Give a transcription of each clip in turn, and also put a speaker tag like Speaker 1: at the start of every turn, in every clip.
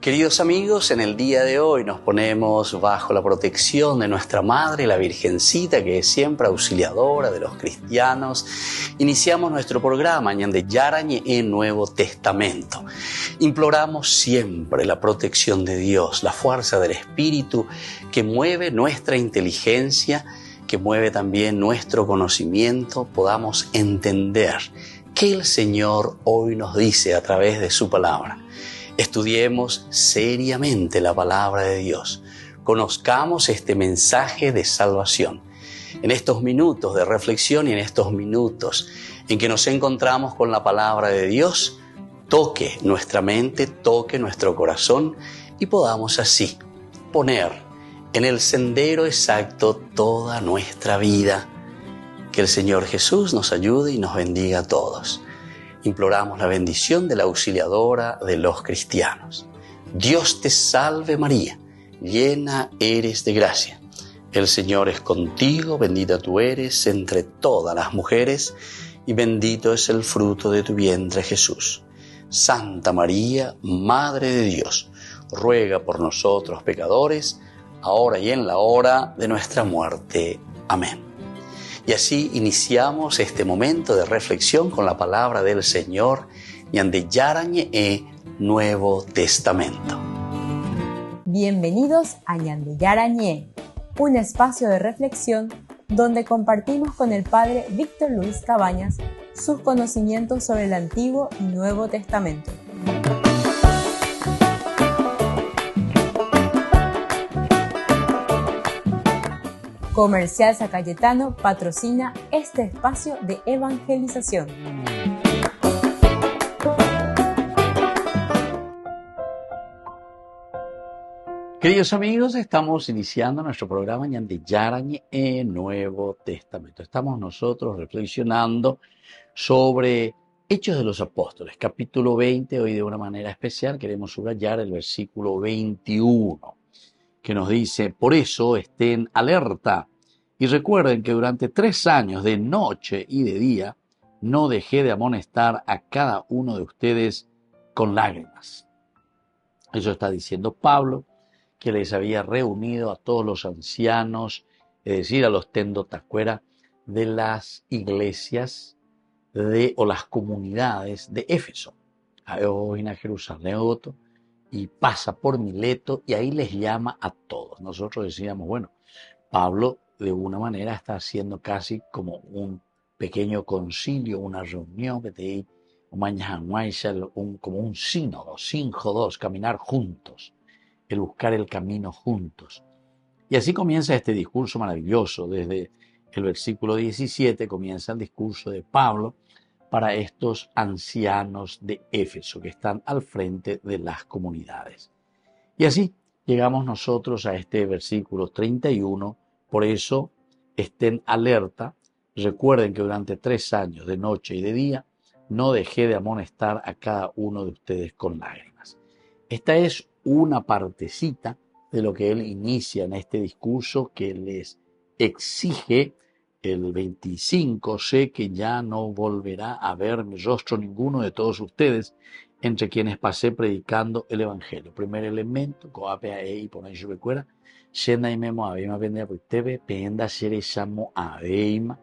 Speaker 1: Queridos amigos, en el día de hoy nos ponemos bajo la protección de nuestra Madre, la Virgencita, que es siempre auxiliadora de los cristianos. Iniciamos nuestro programa Ñande Yarañe en Nuevo Testamento. Imploramos siempre la protección de Dios, la fuerza del Espíritu que mueve nuestra inteligencia, que mueve también nuestro conocimiento, podamos entender qué el Señor hoy nos dice a través de su palabra. Estudiemos seriamente la palabra de Dios. Conozcamos este mensaje de salvación. En estos minutos de reflexión y en estos minutos en que nos encontramos con la palabra de Dios, toque nuestra mente, toque nuestro corazón y podamos así poner en el sendero exacto toda nuestra vida. Que el Señor Jesús nos ayude y nos bendiga a todos. Imploramos la bendición de la auxiliadora de los cristianos. Dios te salve María, llena eres de gracia. El Señor es contigo, bendita tú eres entre todas las mujeres y bendito es el fruto de tu vientre Jesús. Santa María, Madre de Dios, ruega por nosotros pecadores, ahora y en la hora de nuestra muerte. Amén. Y así iniciamos este momento de reflexión con la palabra del Señor, Ñande Yarañe Nuevo Testamento.
Speaker 2: Bienvenidos a Ñande Yarañe, un espacio de reflexión donde compartimos con el Padre Víctor Luis Cabañas sus conocimientos sobre el Antiguo y Nuevo Testamento. Comercial San Cayetano patrocina este espacio de evangelización.
Speaker 1: Queridos amigos, estamos iniciando nuestro programa Ñande Yarañe Nuevo Testamento. Estamos nosotros reflexionando sobre Hechos de los Apóstoles, capítulo 20. Hoy de una manera especial queremos subrayar el versículo 21. Que nos dice, por eso estén alerta y recuerden que durante 3 años de noche y de día no dejé de amonestar a cada uno de ustedes con lágrimas. Eso está diciendo Pablo, que les había reunido a todos los ancianos, es decir, a los tendotacuera de las iglesias o las comunidades de Éfeso. Hoy en Jerusalén, y pasa por Mileto y ahí les llama a todos. Nosotros decíamos, bueno, Pablo de una manera está haciendo casi como un pequeño concilio, una reunión, como un sínodo, caminar juntos, el buscar el camino juntos. Y así comienza este discurso maravilloso. Desde el versículo 17 comienza el discurso de Pablo para estos ancianos de Éfeso que están al frente de las comunidades. Y así llegamos nosotros a este versículo 31, por eso estén alerta, recuerden que durante 3 años de noche y de día no dejé de amonestar a cada uno de ustedes con lágrimas. Esta es una partecita de lo que él inicia en este discurso que les exige. El 25, sé que ya no volverá a ver mi rostro ninguno de todos ustedes, entre quienes pasé predicando el Evangelio. Primer elemento, coapea y ponéis recuerda, shena y memo aveima pende apuitebe, penda shereshamo aveima,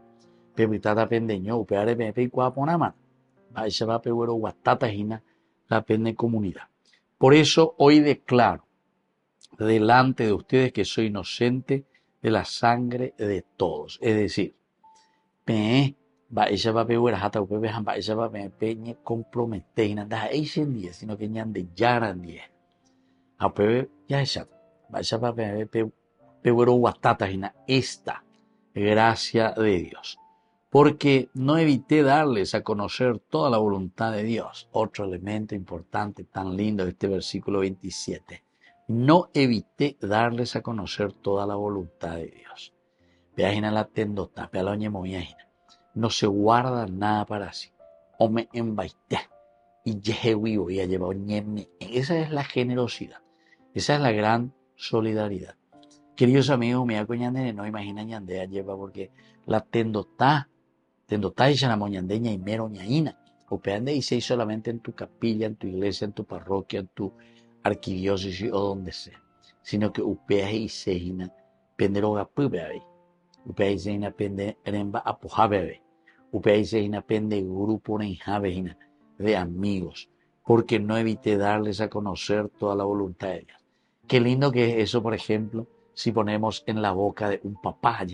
Speaker 1: pebitata pendeño, upeare pepe y cuaponama, vaisha va pewero guatatajina, la pende comunidad. Por eso hoy declaro delante de ustedes que soy inocente de la sangre de todos, es decir, sino que Ñande Yarañe esta gracia de Dios, porque no evité darles a conocer toda la voluntad de Dios. Otro elemento importante tan lindo de este versículo 27. No evité darles a conocer toda la voluntad de Dios. No se guarda nada para sí. Esa es la generosidad. Esa es la gran solidaridad. Queridos amigos, me acoñandene, no imaginan ñandea lleva porque la tendotá y ñañina. O peande y solamente en tu capilla, en tu iglesia, en tu parroquia, en tu
Speaker 3: arquidiócesis o donde sea, sino que upea y sejina penderoga pube, upea y sejina pende remba apojabe, upea y sejina pende grupo de amigos, porque no evité darles a conocer toda la voluntad de Dios. Qué lindo que es eso, por ejemplo, si ponemos en la boca de un papá,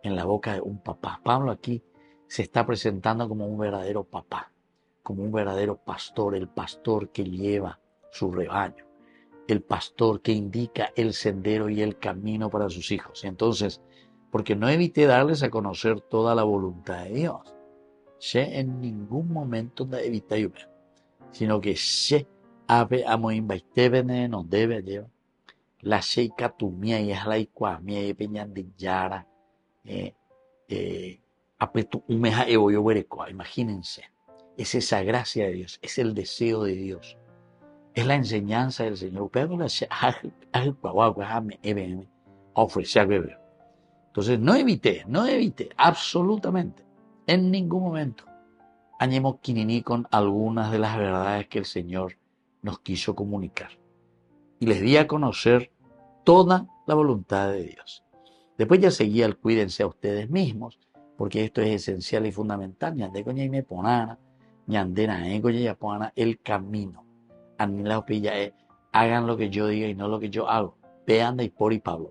Speaker 3: en la boca de un papá. Pablo aquí se está presentando como un verdadero papá, como un verdadero pastor, el pastor que lleva su rebaño, el pastor que indica el sendero y el camino para sus hijos. Entonces, porque no evité darles a conocer toda la voluntad de Dios, en ningún momento no evité, sino que ave amo invaitebene no debe llevar la sheika tumia y es la icuamia y peñan de yara apetu umeja evoyo huerecoa. Imagínense, es esa gracia de Dios, es el deseo de Dios, es la enseñanza del Señor. Entonces no evité absolutamente en ningún momento añemos quininí con algunas de las verdades que el Señor nos quiso comunicar. Y les di a conocer toda la voluntad de Dios. Después ya seguía el cuídense a ustedes mismos, porque esto es esencial y fundamental. El camino. Hagan lo que yo diga y no lo que yo hago. Vean de por y Pablo.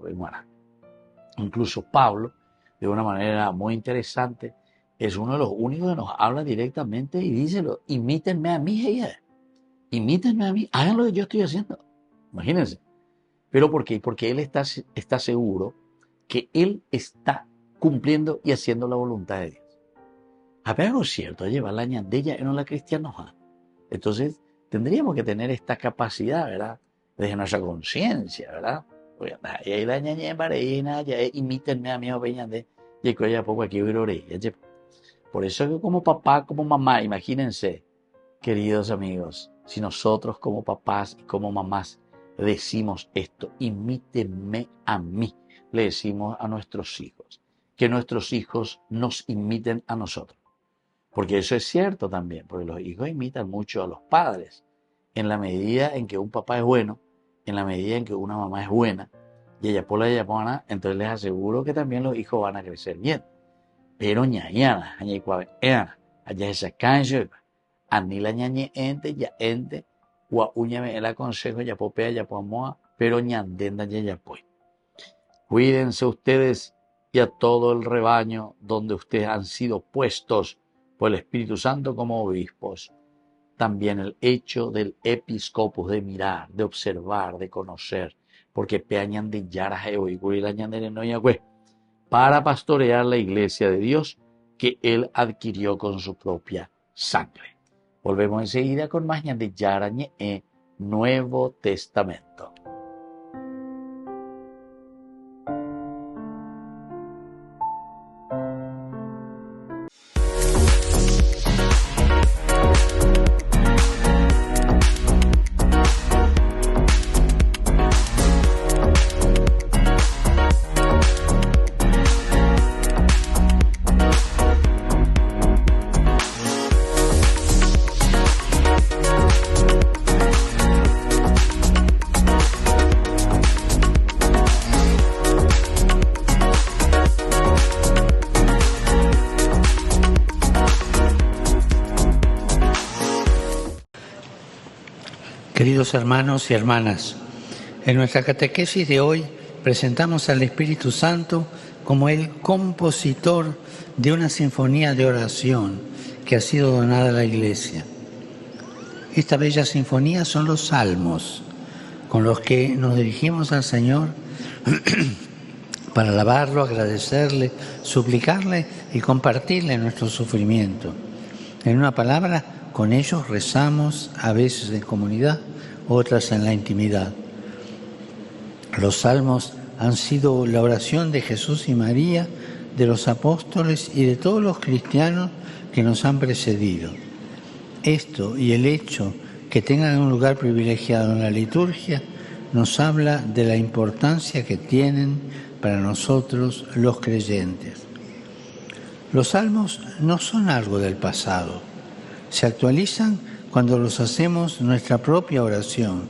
Speaker 3: Incluso Pablo, de una manera muy interesante, es uno de los únicos que nos habla directamente y díselo, imítenme a mí, imítenme a mí, hagan lo que yo estoy haciendo. Imagínense. ¿Pero por qué? Porque él está seguro que él está cumpliendo y haciendo la voluntad de Dios. Pero es cierto, llevar la ñandella en la cristianoja. Entonces, tendríamos que tener esta capacidad, ¿verdad? Desde nuestra conciencia, ¿verdad? Y ahí la ñaña en ya imítenme a mí, ñandé, y que ya poco aquí oré. Por eso que como papá, como mamá, imagínense, queridos amigos, si nosotros como papás y como mamás decimos esto, imítenme a mí, le decimos a nuestros hijos, que nuestros hijos nos imiten a nosotros. Porque eso es cierto también, porque los hijos imitan mucho a los padres, en la medida en que un papá es bueno, en la medida en que una mamá es buena, y ella por la yapona, entonces les aseguro que también los hijos van a crecer bien. Pero ñañana, allá esa cancha, anila ñañe ente, ya ente, gua uñame el aconsejo, ya popea, ya pomoa, pero ñandenda ya pues. Cuídense ustedes y a todo el rebaño donde ustedes han sido puestos por el Espíritu Santo como obispos. También el hecho del episcopos, de mirar, de observar, de conocer, porque peañan de yarajeo y guilañandere no yagüe, para pastorear la iglesia de Dios que Él adquirió con su propia sangre. Volvemos enseguida con más de Yarañe Nuevo Testamento.
Speaker 4: Queridos hermanos y hermanas, en nuestra catequesis de hoy presentamos al Espíritu Santo como el compositor de una sinfonía de oración que ha sido donada a la Iglesia. Esta bella sinfonía son los salmos, con los que nos dirigimos al Señor para alabarlo, agradecerle, suplicarle y compartirle nuestro sufrimiento. En una palabra, con ellos rezamos, a veces en comunidad, otras en la intimidad. Los salmos han sido la oración de Jesús y María, de los apóstoles y de todos los cristianos que nos han precedido. Esto y el hecho que tengan un lugar privilegiado en la liturgia nos habla de la importancia que tienen para nosotros los creyentes. Los salmos no son algo del pasado. Se actualizan cuando los hacemos nuestra propia oración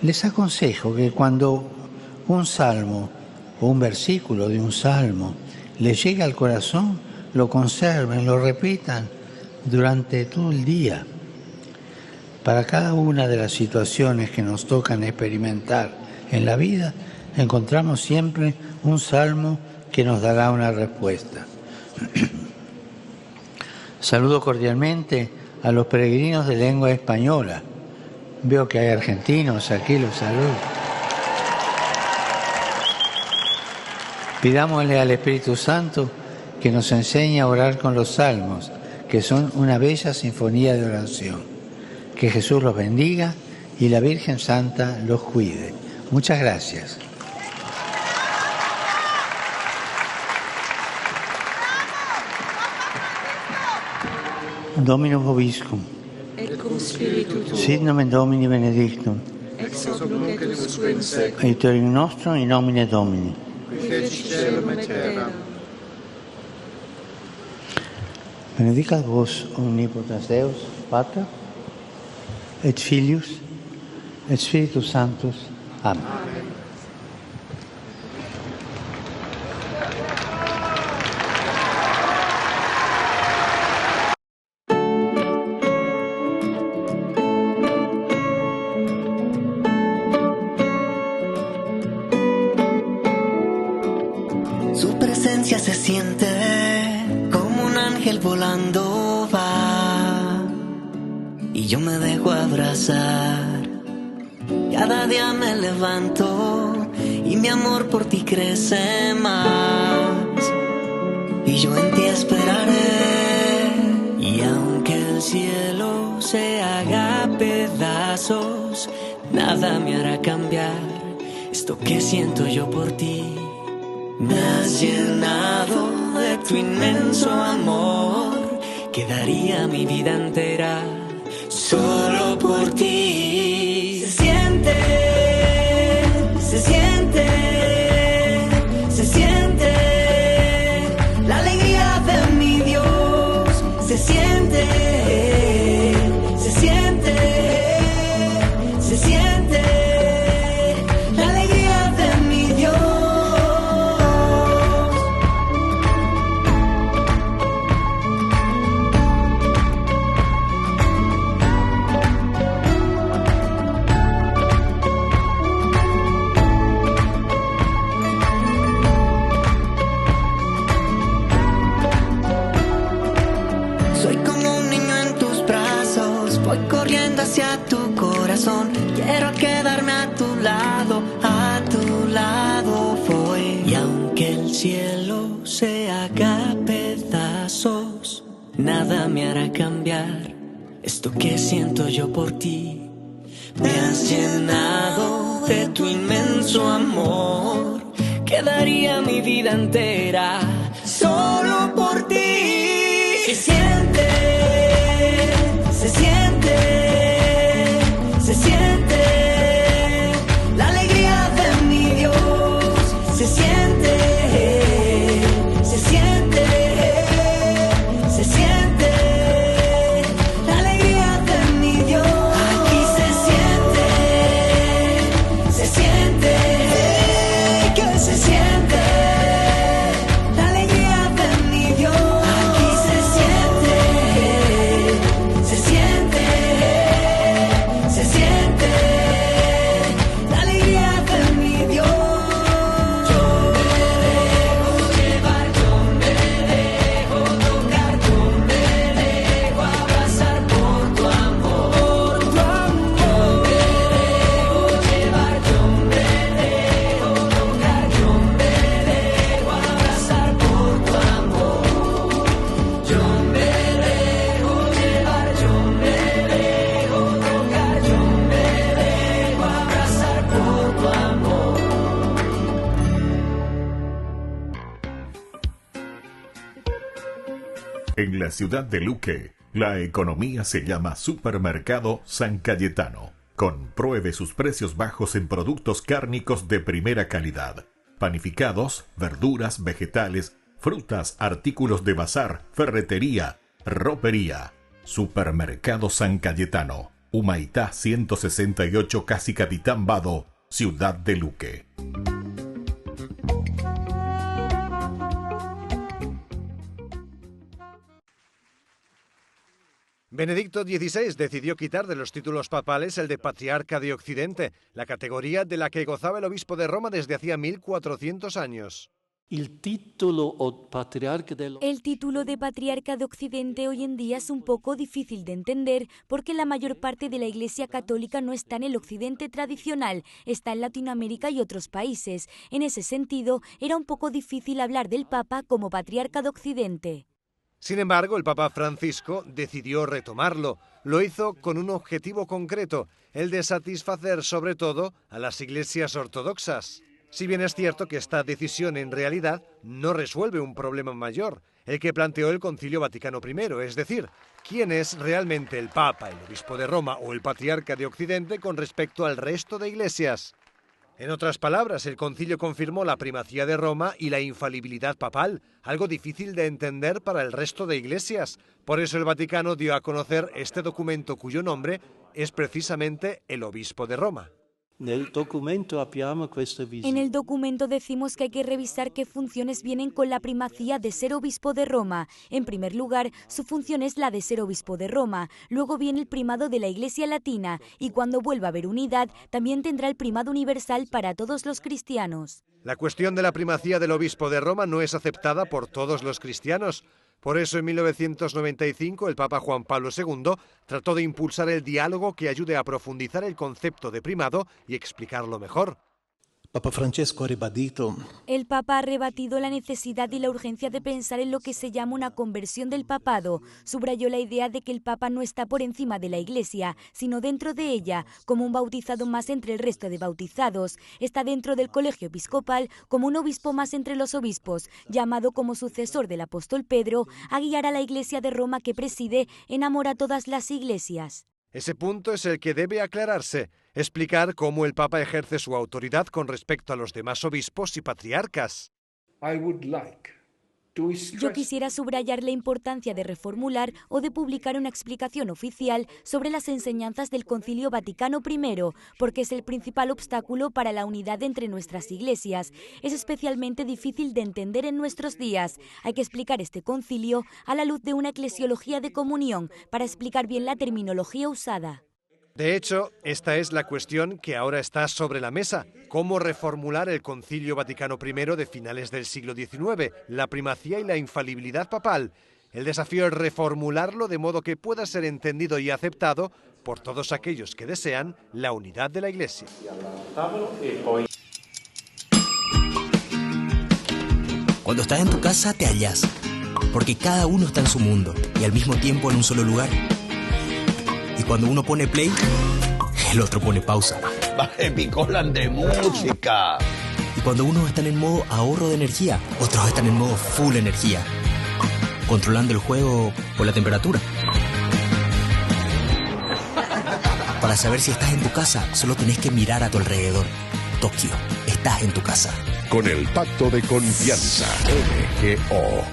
Speaker 4: Les aconsejo que cuando un salmo o un versículo de un salmo les llegue al corazón, lo conserven, lo repitan durante todo el día. Para cada una de las situaciones que nos tocan experimentar en la vida, encontramos siempre un salmo que nos dará una respuesta. Saludo cordialmente a los peregrinos de lengua española. Veo que hay argentinos aquí, los saludo. Pidámosle al Espíritu Santo que nos enseñe a orar con los salmos, que son una bella sinfonía de oración. Que Jesús los bendiga y la Virgen Santa los cuide. Muchas gracias. Dominus vobiscum.
Speaker 5: Et cum spiritu tuo.
Speaker 4: Sit nomen Domini benedictum.
Speaker 5: Ex hoc nunc et usque in seculum.
Speaker 4: Aiutorium nostrum in nomine Domini.
Speaker 5: Qui feci caelum et terra.
Speaker 4: Benedicat vos omnipotens Deus, Pater, et Filius, et Spiritus Sanctus. Amen.
Speaker 6: Su presencia se siente como un ángel volando va y yo me dejo abrazar. Cada día me levanto y mi amor por ti crece más y yo en ti esperaré. Y aunque el cielo se haga pedazos, nada me hará cambiar esto que siento yo por ti. Me has llenado de tu inmenso amor, que daría mi vida entera solo por ti. Se siente, se siente, se siente la alegría de mi Dios. Se siente, se siente, se siente la alegría de mi Dios. Hacia tu corazón, quiero quedarme a tu lado voy. Y aunque el cielo se haga pedazos, nada me hará cambiar esto que siento yo por ti. Me has llenado de tu inmenso amor, que daría mi vida entera solo por ti. Se siente, se siente. Se siente la alegría de mi Dios. Se siente, se siente, se siente la alegría de mi Dios. Aquí se siente, que se siente la alegría de mi Dios. Aquí se siente, se siente. Se siente la alegría de mi Dios. Yo me dejo llevar, yo me dejo tocar, yo me dejo abrazar por tu amor, tu amor. Yo me dejo llevar, yo me dejo tocar, yo me dejo abrazar por tu amor. Yo me dejo llevar, yo me dejo tocar, yo me dejo abrazar por tu amor.
Speaker 7: En la ciudad de Luque, la economía se llama Supermercado San Cayetano. Compruebe sus precios bajos en productos cárnicos de primera calidad. Panificados, verduras, vegetales, frutas, artículos de bazar, ferretería, ropería. Supermercado San Cayetano. Humaitá 168, casi Capitán Vado, Ciudad de Luque.
Speaker 8: Benedicto XVI decidió quitar de los títulos papales el de Patriarca de Occidente, la categoría de la que gozaba el obispo de Roma desde hacía 1400 años.
Speaker 9: El título de Patriarca de Occidente hoy en día es un poco difícil de entender porque la mayor parte de la Iglesia Católica no está en el Occidente tradicional, está en Latinoamérica y otros países. En ese sentido, era un poco difícil hablar del Papa como Patriarca de Occidente.
Speaker 8: Sin embargo, el Papa Francisco decidió retomarlo. Lo hizo con un objetivo concreto, el de satisfacer sobre todo a las iglesias ortodoxas. Si bien es cierto que esta decisión en realidad no resuelve un problema mayor, el que planteó el Concilio Vaticano I, es decir, quién es realmente el Papa, el Obispo de Roma o el Patriarca de Occidente con respecto al resto de iglesias. En otras palabras, el concilio confirmó la primacía de Roma y la infalibilidad papal, algo difícil de entender para el resto de iglesias. Por eso el Vaticano dio a conocer este documento cuyo nombre es precisamente el Obispo de Roma.
Speaker 9: En el documento decimos que hay que revisar qué funciones vienen con la primacía de ser obispo de Roma. En primer lugar, su función es la de ser obispo de Roma. Luego viene el primado de la Iglesia Latina y cuando vuelva a haber unidad, también tendrá el primado universal para todos los cristianos.
Speaker 8: La cuestión de la primacía del obispo de Roma no es aceptada por todos los cristianos. Por eso en 1995 el Papa Juan Pablo II trató de impulsar el diálogo que ayude a profundizar el concepto de primado y explicarlo mejor.
Speaker 9: El Papa ha rebatido la necesidad y la urgencia de pensar en lo que se llama una conversión del papado. Subrayó la idea de que el Papa no está por encima de la Iglesia, sino dentro de ella, como un bautizado más entre el resto de bautizados. Está dentro del colegio episcopal como un obispo más entre los obispos, llamado como sucesor del apóstol Pedro a guiar a la Iglesia de Roma que preside en amor a todas las iglesias.
Speaker 8: Ese punto es el que debe aclararse, explicar cómo el Papa ejerce su autoridad con respecto a los demás obispos y patriarcas.
Speaker 9: Yo quisiera subrayar la importancia de reformular o de publicar una explicación oficial sobre las enseñanzas del Concilio Vaticano I, porque es el principal obstáculo para la unidad entre nuestras iglesias. Es especialmente difícil de entender en nuestros días. Hay que explicar este concilio a la luz de una eclesiología de comunión para explicar bien la terminología usada.
Speaker 8: De hecho, esta es la cuestión que ahora está sobre la mesa. ¿Cómo reformular el Concilio Vaticano I de finales del siglo XIX, la primacía y la infalibilidad papal? El desafío es reformularlo de modo que pueda ser entendido y aceptado por todos aquellos que desean la unidad de la Iglesia.
Speaker 10: Cuando estás en tu casa te hallas, porque cada uno está en su mundo y al mismo tiempo en un solo lugar. Y cuando uno pone play, el otro pone pausa.
Speaker 3: Picolan de música.
Speaker 10: Y cuando unos están en modo ahorro de energía, otros están en modo full energía, controlando el juego por la temperatura. Para saber si estás en tu casa, solo tenés que mirar a tu alrededor. Tokio, estás en tu casa.
Speaker 11: Con el Pacto de Confianza, MGO.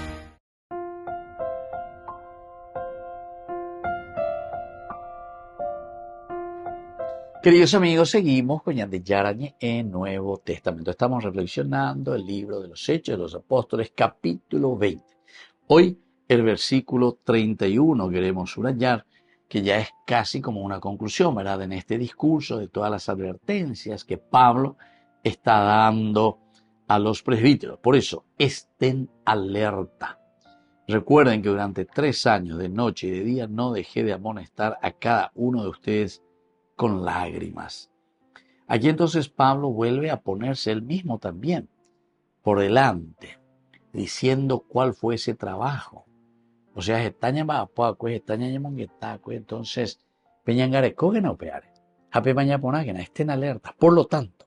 Speaker 3: Queridos amigos, seguimos con Ñande Yarañe en Nuevo Testamento. Estamos reflexionando el libro de los Hechos de los Apóstoles, capítulo 20. Hoy el versículo 31 queremos subrayar, que ya es casi como una conclusión, ¿verdad?, en este discurso de todas las advertencias que Pablo está dando a los presbíteros. Por eso, estén alerta. Recuerden que durante 3 años de noche y de día no dejé de amonestar a cada uno de ustedes con lágrimas. Aquí entonces Pablo vuelve a ponerse él mismo también por delante, diciendo cuál fue ese trabajo. O sea, entonces, peñangare, cogen o peare, jape mañana ponagena, estén alertas. Por lo tanto,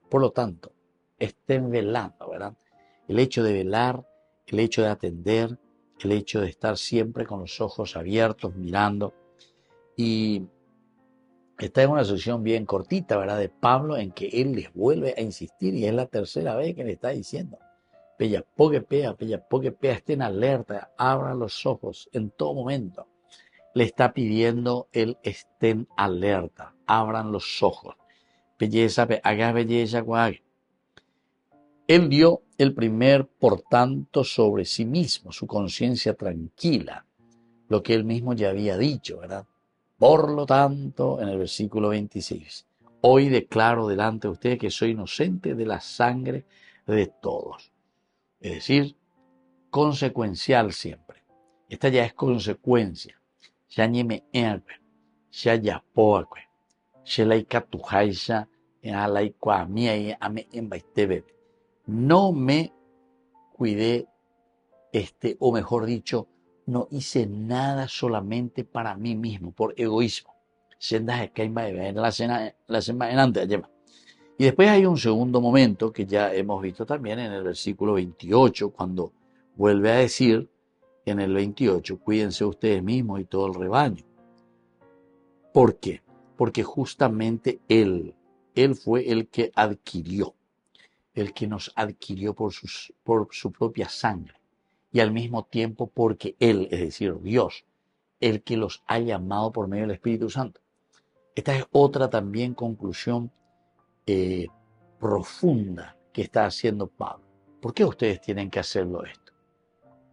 Speaker 3: estén velando, ¿verdad? El hecho de velar, el hecho de atender, el hecho de estar siempre con los ojos abiertos, mirando. Y esta es una sesión bien cortita, ¿verdad?, de Pablo, en que él les vuelve a insistir, y es la tercera vez que le está diciendo: pella, estén alerta, abran los ojos en todo momento. le está pidiendo el estén alerta, abran los ojos. Belleza, haga belleza, guay. Él dio el primer, por tanto, sobre sí mismo, su conciencia tranquila, lo que él mismo ya había dicho, ¿verdad? Por lo tanto, en el versículo 26, hoy declaro delante de ustedes que soy inocente de la sangre de todos. Es decir, consecuencial siempre. Esta ya es consecuencia. Ya ni me ergue, ya ya poaque, ya la ikatujaisa, ya la ikuamia y ame embaitebe. No me cuidé, o mejor dicho, no hice nada solamente para mí mismo, por egoísmo. Y después hay un segundo momento que ya hemos visto también en el versículo 28, cuando vuelve a decir en el 28, cuídense ustedes mismos y todo el rebaño. ¿Por qué? Porque justamente Él fue el que adquirió, el que nos adquirió por su propia sangre. Y al mismo tiempo porque Él, es decir, Dios, el que los ha llamado por medio del Espíritu Santo. Esta es otra también conclusión profunda que está haciendo Pablo. ¿Por qué ustedes tienen que hacerlo esto?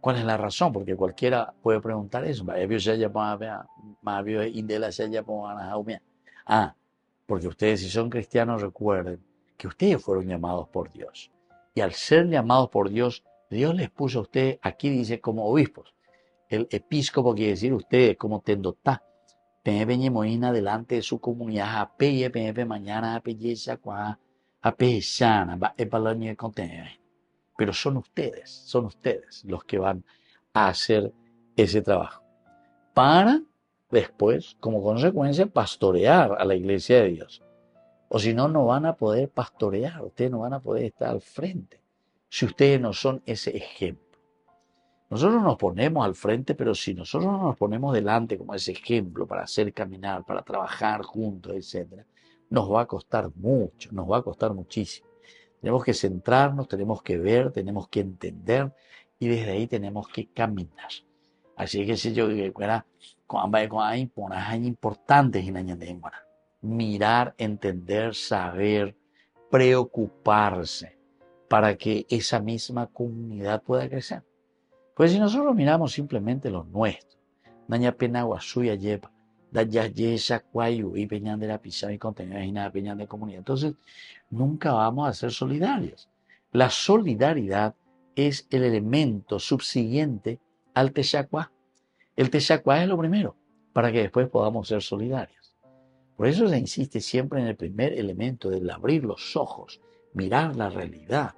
Speaker 3: ¿Cuál es la razón? Porque cualquiera puede preguntar eso. Porque ustedes, si son cristianos, recuerden que ustedes fueron llamados por Dios. Y al ser llamados por Dios, Dios les puso a ustedes, aquí dice, como obispos. El episcopo quiere decir ustedes, como tendotá. Peñe moina delante de su comunidad, a peñe mañana, a pelleza, a pellana, va a contenido. Pero son ustedes los que van a hacer ese trabajo. Para después, como consecuencia, pastorear a la iglesia de Dios. O si no, no van a poder pastorear, ustedes no van a poder estar al frente, si ustedes no son ese ejemplo. Nosotros nos ponemos al frente, pero si nosotros no nos ponemos delante como ese ejemplo para hacer caminar, para trabajar juntos, etc., nos va a costar mucho, nos va a costar muchísimo. Tenemos que centrarnos, tenemos que ver, tenemos que entender y desde ahí tenemos que caminar. Así que si yo digo, hay importantes en Añandémora. Mirar, entender, saber, preocuparse para que esa misma comunidad pueda crecer. Pues si nosotros miramos simplemente los nuestros, daña pena guasuya lleva, daña yesa cuayu y peñan de la pizza y contenido y nada peñan de comunidad. Entonces, nunca vamos a ser solidarios. La solidaridad es el elemento subsiguiente al techacuá. El techacuá es lo primero, para que después podamos ser solidarios. Por eso se insiste siempre en el primer elemento del abrir los ojos, mirar la realidad.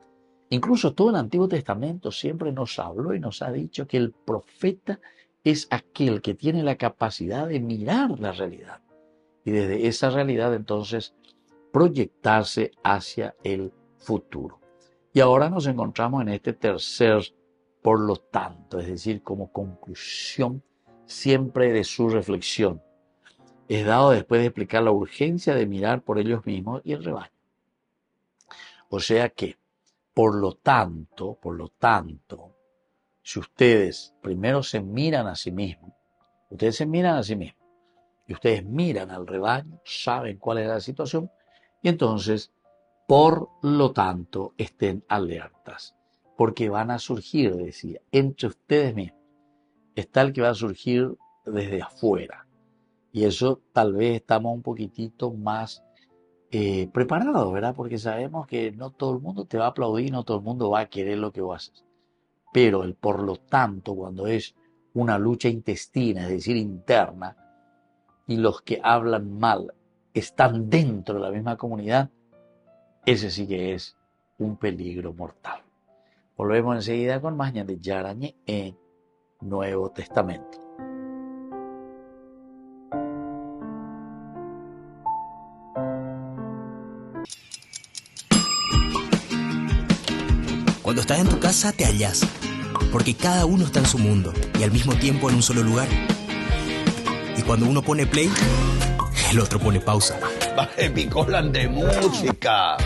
Speaker 3: Incluso todo el Antiguo Testamento siempre nos habló y nos ha dicho que el profeta es aquel que tiene la capacidad de mirar la realidad. Y desde esa realidad entonces proyectarse hacia el futuro. Y ahora nos encontramos en este tercer, por lo tanto, es decir, como conclusión siempre de su reflexión. Es dado después de explicar la urgencia de mirar por ellos mismos y el rebaño. O sea que, por lo tanto, si ustedes primero se miran a sí mismos, y ustedes miran al rebaño, saben cuál es la situación, y entonces, por lo tanto, estén alertas, porque van a surgir, decía, entre ustedes mismos. Está el que va a surgir desde afuera, y eso tal vez estamos un poquitito más preparados, ¿verdad? Porque sabemos que no todo el mundo te va a aplaudir, no todo el mundo va a querer lo que vos haces. Pero el por lo tanto, cuando es una lucha intestina, es decir, interna, y los que hablan mal están dentro de la misma comunidad, ese sí que es un peligro mortal. Volvemos enseguida con más de Yarañe en Nuevo Testamento.
Speaker 10: Cuando estás en tu casa te hallas, porque cada uno está en su mundo y al mismo tiempo en un solo lugar. Y cuando uno pone play, el otro pone pausa.
Speaker 12: Baje picolan de música.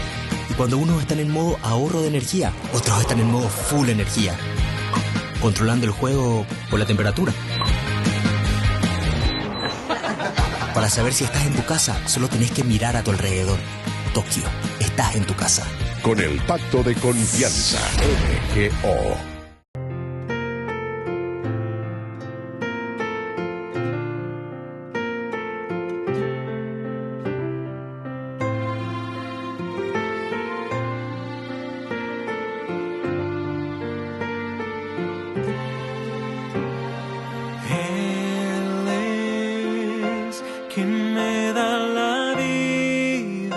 Speaker 10: Y cuando unos están en modo ahorro de energía, otros están en modo full energía, controlando el juego por la temperatura. Para saber si estás en tu casa, solo tenés que mirar a tu alrededor. Tokio, estás en tu casa.
Speaker 11: Con el Pacto de Confianza, MGO.
Speaker 13: Quien me da la vida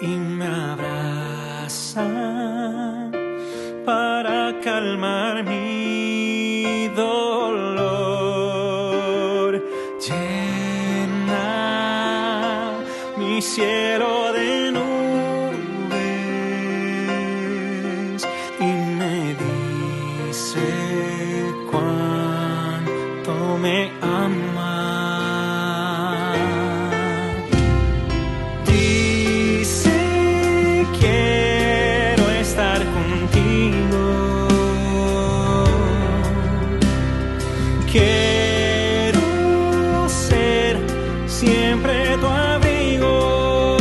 Speaker 13: y me abraza para calmar mi dolor. Llena mi cielo de nubes y me dice cuánto me ama. Dice quiero estar contigo, quiero ser siempre tu abrigo.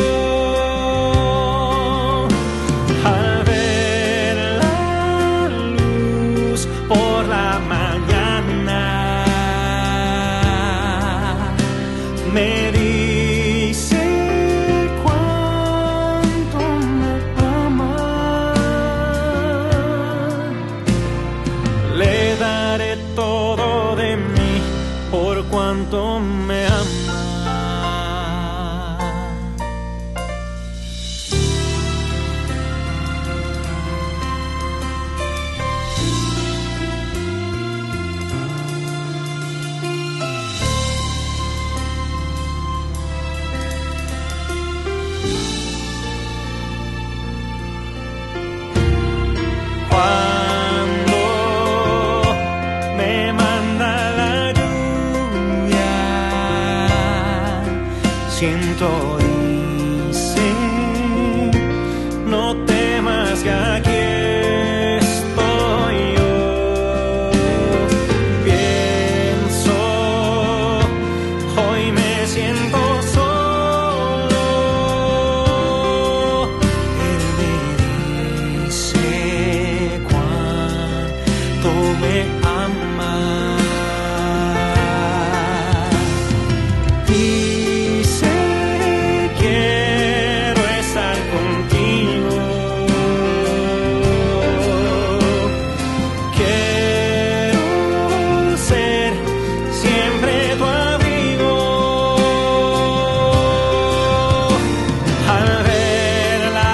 Speaker 13: Al ver la luz por la mañana, me dice cuánto me ama. Le daré todo de mí por cuanto me ama. Cuando me manda la lluvia, siento dice, no temas que aquí estoy yo. Pienso, hoy me siento solo. Él me dice cuánto me ama. Dice quiero estar contigo, quiero ser siempre tu abrigo. Al ver la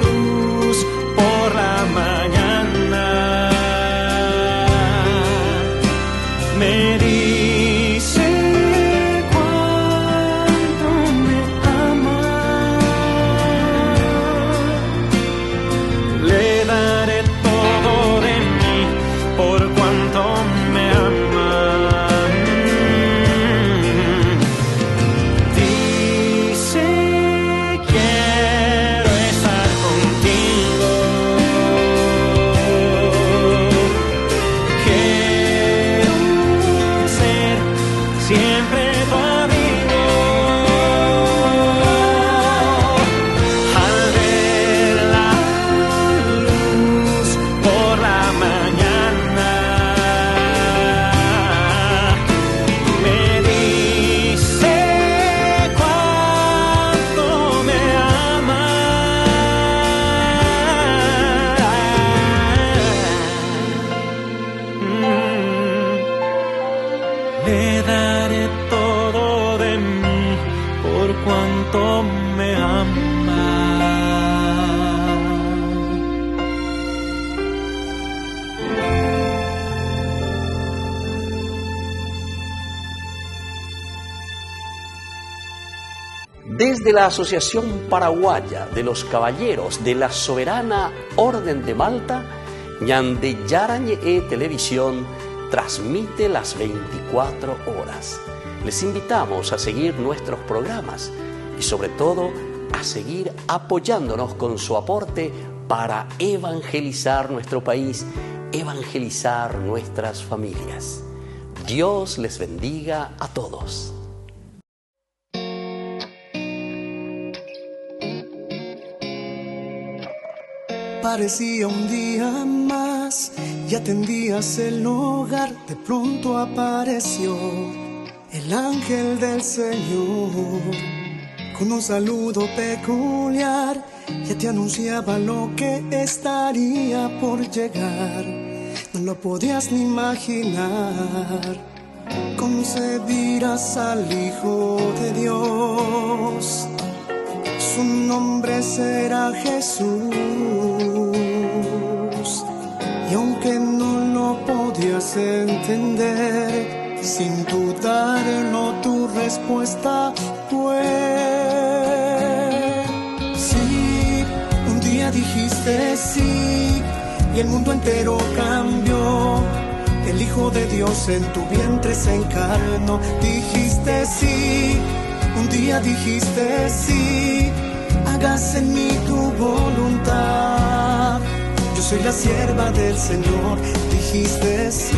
Speaker 13: luz por la mañana, me dice cuánto me ama. Le daré todo de mí por cuanto me ama. Dice quiero estar contigo, quiero ser siempre tu abrigo. Al ver la luz por la mañana, me dice cuánto me ama. Le daré todo de mí por cuanto me ama.
Speaker 1: Desde la Asociación Paraguaya de los Caballeros de la Soberana Orden de Malta, Ñande Yarañe Televisión transmite las 24 horas. Les invitamos a seguir nuestros programas y sobre todo a seguir apoyándonos con su aporte para evangelizar nuestro país, evangelizar nuestras familias. Dios les bendiga a todos.
Speaker 14: Parecía un día más y atendías el hogar, de pronto apareció el ángel del Señor con un saludo peculiar, ya te anunciaba lo que estaría por llegar. No lo podías ni imaginar, concebirás al Hijo de Dios, su nombre será Jesús. Y aunque no lo podías entender, sin dudarlo tu respuesta fue sí. Un día dijiste sí y el mundo entero cambió. El Hijo de Dios en tu vientre se encarnó. Dijiste sí, un día dijiste sí, hágase en mí tu voluntad. Yo soy la sierva del Señor, dijiste sí.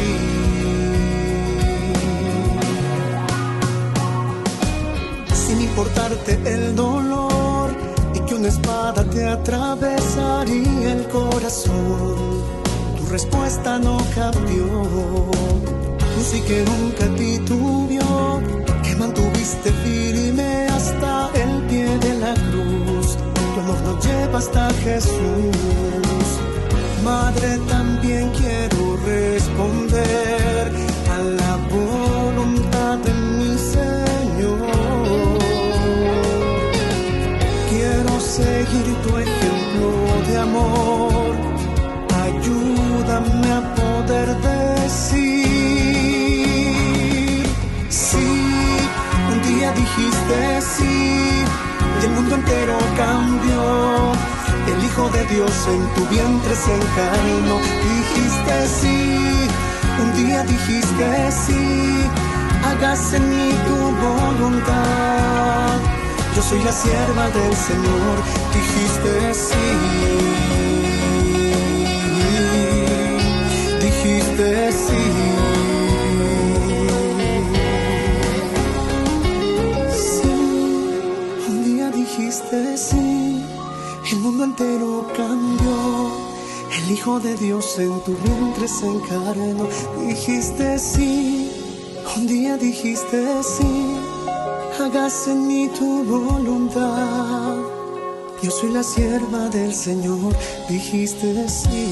Speaker 14: Sin importarte el dolor y que una espada te atravesaría el corazón, tu respuesta no cambió. Tú sí que nunca titubeó, que mantuviste firme hasta el pie de la cruz. Tu amor nos lleva hasta Jesús. Madre, también quiero responder a la voluntad de mi Señor. Quiero seguir tu ejemplo de amor. Ayúdame a poder decir sí. Un día dijiste sí y el mundo entero cambió. El Hijo de Dios en tu vientre se encarnó. Dijiste sí, un día dijiste sí, hágase en mí tu voluntad. Yo soy la sierva del Señor, dijiste sí. Dijiste sí. Sí, un día dijiste sí, el mundo entero cambió. El Hijo de Dios en tu vientre se encarnó. Dijiste sí, un día dijiste sí, hágase en mí tu voluntad. Yo soy la sierva del Señor, dijiste sí.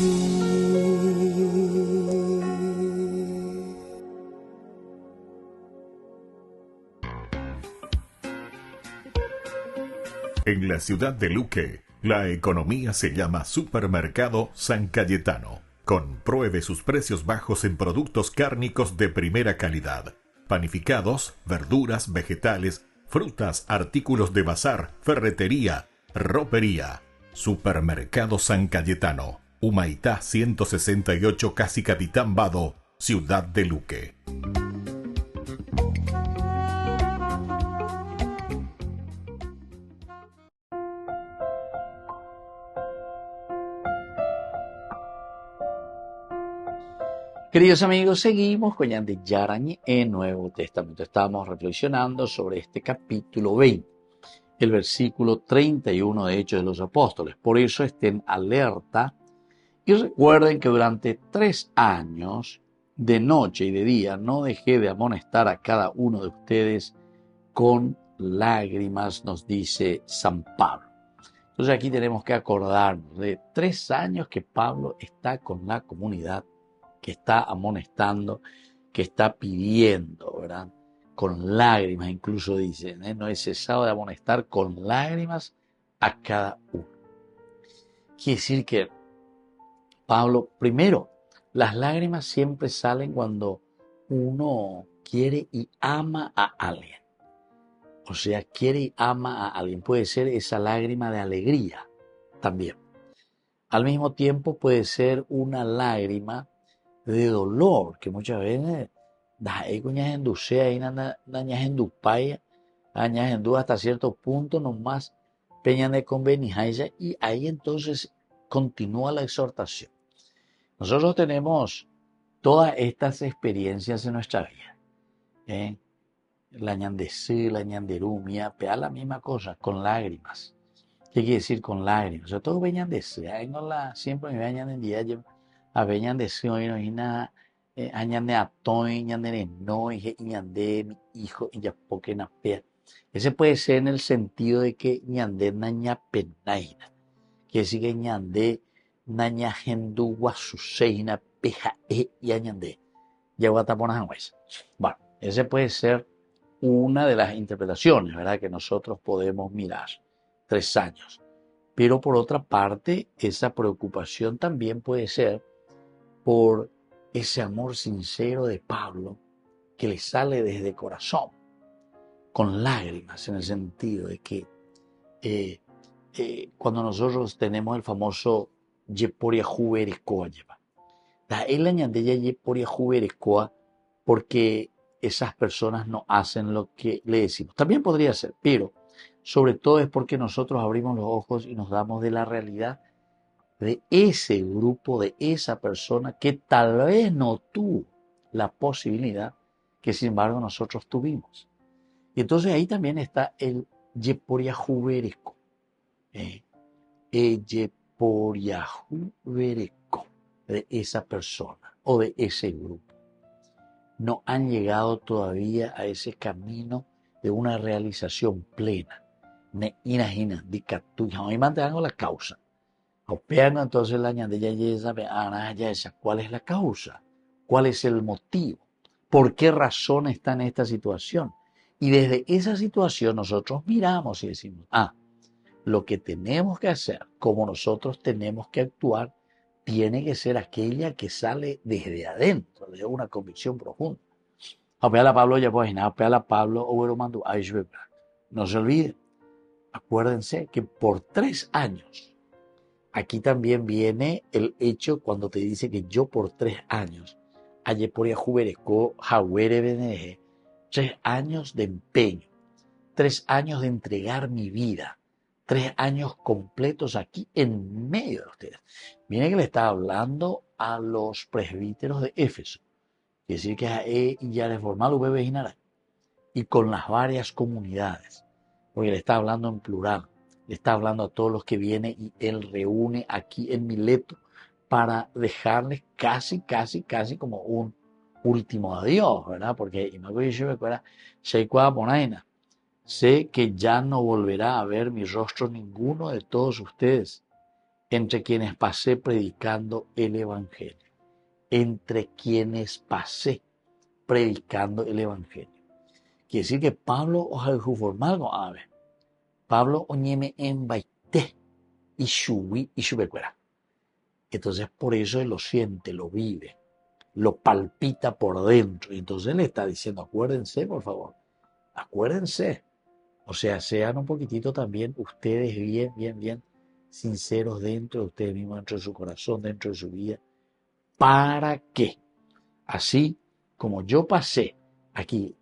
Speaker 7: En la ciudad de Luque, la economía se llama Supermercado San Cayetano. Compruebe sus precios bajos en productos cárnicos de primera calidad. Panificados, verduras, vegetales, frutas, artículos de bazar, ferretería, ropería. Supermercado San Cayetano. Humaitá 168, Casi Capitán Vado, ciudad de Luque.
Speaker 3: Queridos amigos, seguimos con Yande Yarañi en Nuevo Testamento. Estamos reflexionando sobre este capítulo 20, el versículo 31 de Hechos de los Apóstoles. Por eso estén alerta y recuerden que durante 3 años, de noche y de día, no dejé de amonestar a cada uno de ustedes con lágrimas, nos dice San Pablo. Entonces aquí tenemos que acordarnos de 3 años que Pablo está con la comunidad, que está amonestando, que está pidiendo, ¿verdad? Con lágrimas, incluso dicen, no he cesado de amonestar con lágrimas a cada uno. Quiere decir que Pablo, primero, las lágrimas siempre salen cuando uno quiere y ama a alguien. O sea, quiere y ama a alguien. Puede ser esa lágrima de alegría también. Al mismo tiempo puede ser una lágrima de dolor, que muchas veces hasta cierto punto nomás peñan de conveniencia, y ahí entonces continúa la exhortación. Nosotros tenemos todas estas experiencias en nuestra vida, la ñandesí, la ñanderumia, pea la misma cosa, con lágrimas. ¿Qué quiere decir con lágrimas? O sea, todo veñan de sí, siempre me veñan en día, a veñan de sí, hoy no hay nada, añande a toy, ñande no, ñande mi hijo, y ya porque na pea. Ese puede ser en el sentido de que ñande naña penaina, quiere decir que ñande naña gendu guasuseina peja y añande, ya guataponas huesa. Bueno, ese puede ser una de las interpretaciones, ¿verdad?, que nosotros podemos mirar. 3 años. Pero por otra parte, esa preocupación también puede ser por ese amor sincero de Pablo que le sale desde el corazón, con lágrimas, en el sentido de que cuando nosotros tenemos el famoso Yeporia Juberecoa, él añade ya Yeporia Juberecoa porque esas personas no hacen lo que le decimos. También podría ser, pero sobre todo es porque nosotros abrimos los ojos y nos damos de la realidad de ese grupo, de esa persona que tal vez no tuvo la posibilidad que sin embargo nosotros tuvimos. Y entonces ahí también está el Yeporiajubereco. El Yeporiajubereco de esa persona o de ese grupo. No han llegado todavía a ese camino de una realización plena. Me imagina, hoy mantengo la causa. Opeando entonces la ñandella esa, ¿cuál es la causa? ¿Cuál es el motivo? ¿Por qué razón está en esta situación? Y desde esa situación nosotros miramos y decimos, lo que tenemos que hacer, como nosotros tenemos que actuar, tiene que ser aquella que sale desde adentro, de una convicción profunda. Opeala Pablo ya pues nada, opeala Pablo o mando. No se olviden. Acuérdense que por 3 años, aquí también viene el hecho cuando te dice que yo por 3 años, Ayeporia Jubereco, Jawere Beneje, 3 años de empeño, 3 años de entregar mi vida, 3 años completos aquí en medio de ustedes. Miren que le está hablando a los presbíteros de Éfeso, quiere decir que ya reformado y con las varias comunidades. Porque le está hablando en plural, le está hablando a todos los que vienen y él reúne aquí en Mileto para dejarles casi como un último adiós, ¿verdad? Porque sé que ya no volverá a ver mi rostro ninguno de todos ustedes, entre quienes pasé predicando el Evangelio. Entre quienes pasé predicando el Evangelio. Quiere decir que Pablo Pablo oñeme en baité y shubi y shubecuera. Entonces por eso él lo siente, lo vive, lo palpita por dentro. Y entonces le está diciendo, acuérdense, por favor, acuérdense. O sea, sean un poquitito también ustedes bien sinceros dentro de ustedes mismos, dentro de su corazón, dentro de su vida. ¿Para qué? Así como yo pasé aquí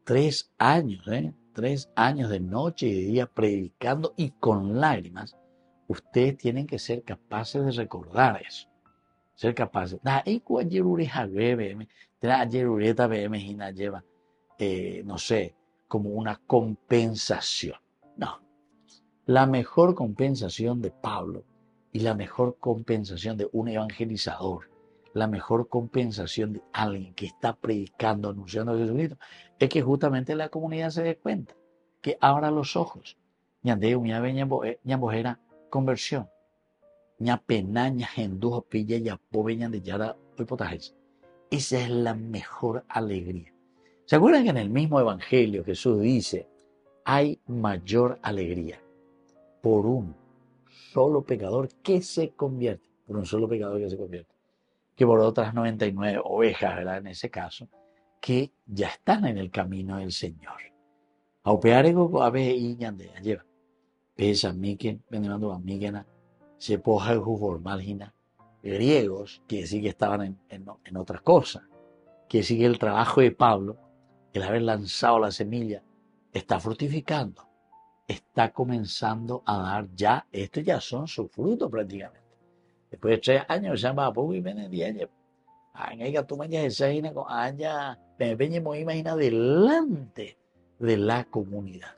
Speaker 3: 3 años, 3 años de noche y de día predicando y con lágrimas, ustedes tienen que ser capaces de recordar eso. Ser capaces. No sé, como una compensación. No. La mejor compensación de Pablo y la mejor compensación de un evangelizador, la mejor compensación de alguien que está predicando, anunciando a Jesucristo, es que justamente la comunidad se dé cuenta, que abra los ojos. Ñambojera conversión. Ñapena, ñajendujo, pilla, yapobe, ñandeyara, potajes. Esa es la mejor alegría. ¿Se acuerdan que en el mismo Evangelio Jesús dice, hay mayor alegría por un solo pecador que se convierte, por un solo pecador que se convierte, que por otras 99 ovejas, ¿verdad? En ese caso, que ya están en el camino del Señor. Aupearego a veces y ñande, lleva. Pesa mique, venimando a míquena, se poja el formalgina. Griegos, que decir que estaban en otras cosas. Que decir que el trabajo de Pablo, el haber lanzado la semilla, está fructificando. Está comenzando a dar ya, estos ya son sus frutos prácticamente. Después de 3 años, ya va a poco y ven el día. Anga tú mañana esa ina con anja, me peñe muy imagina delante de la comunidad.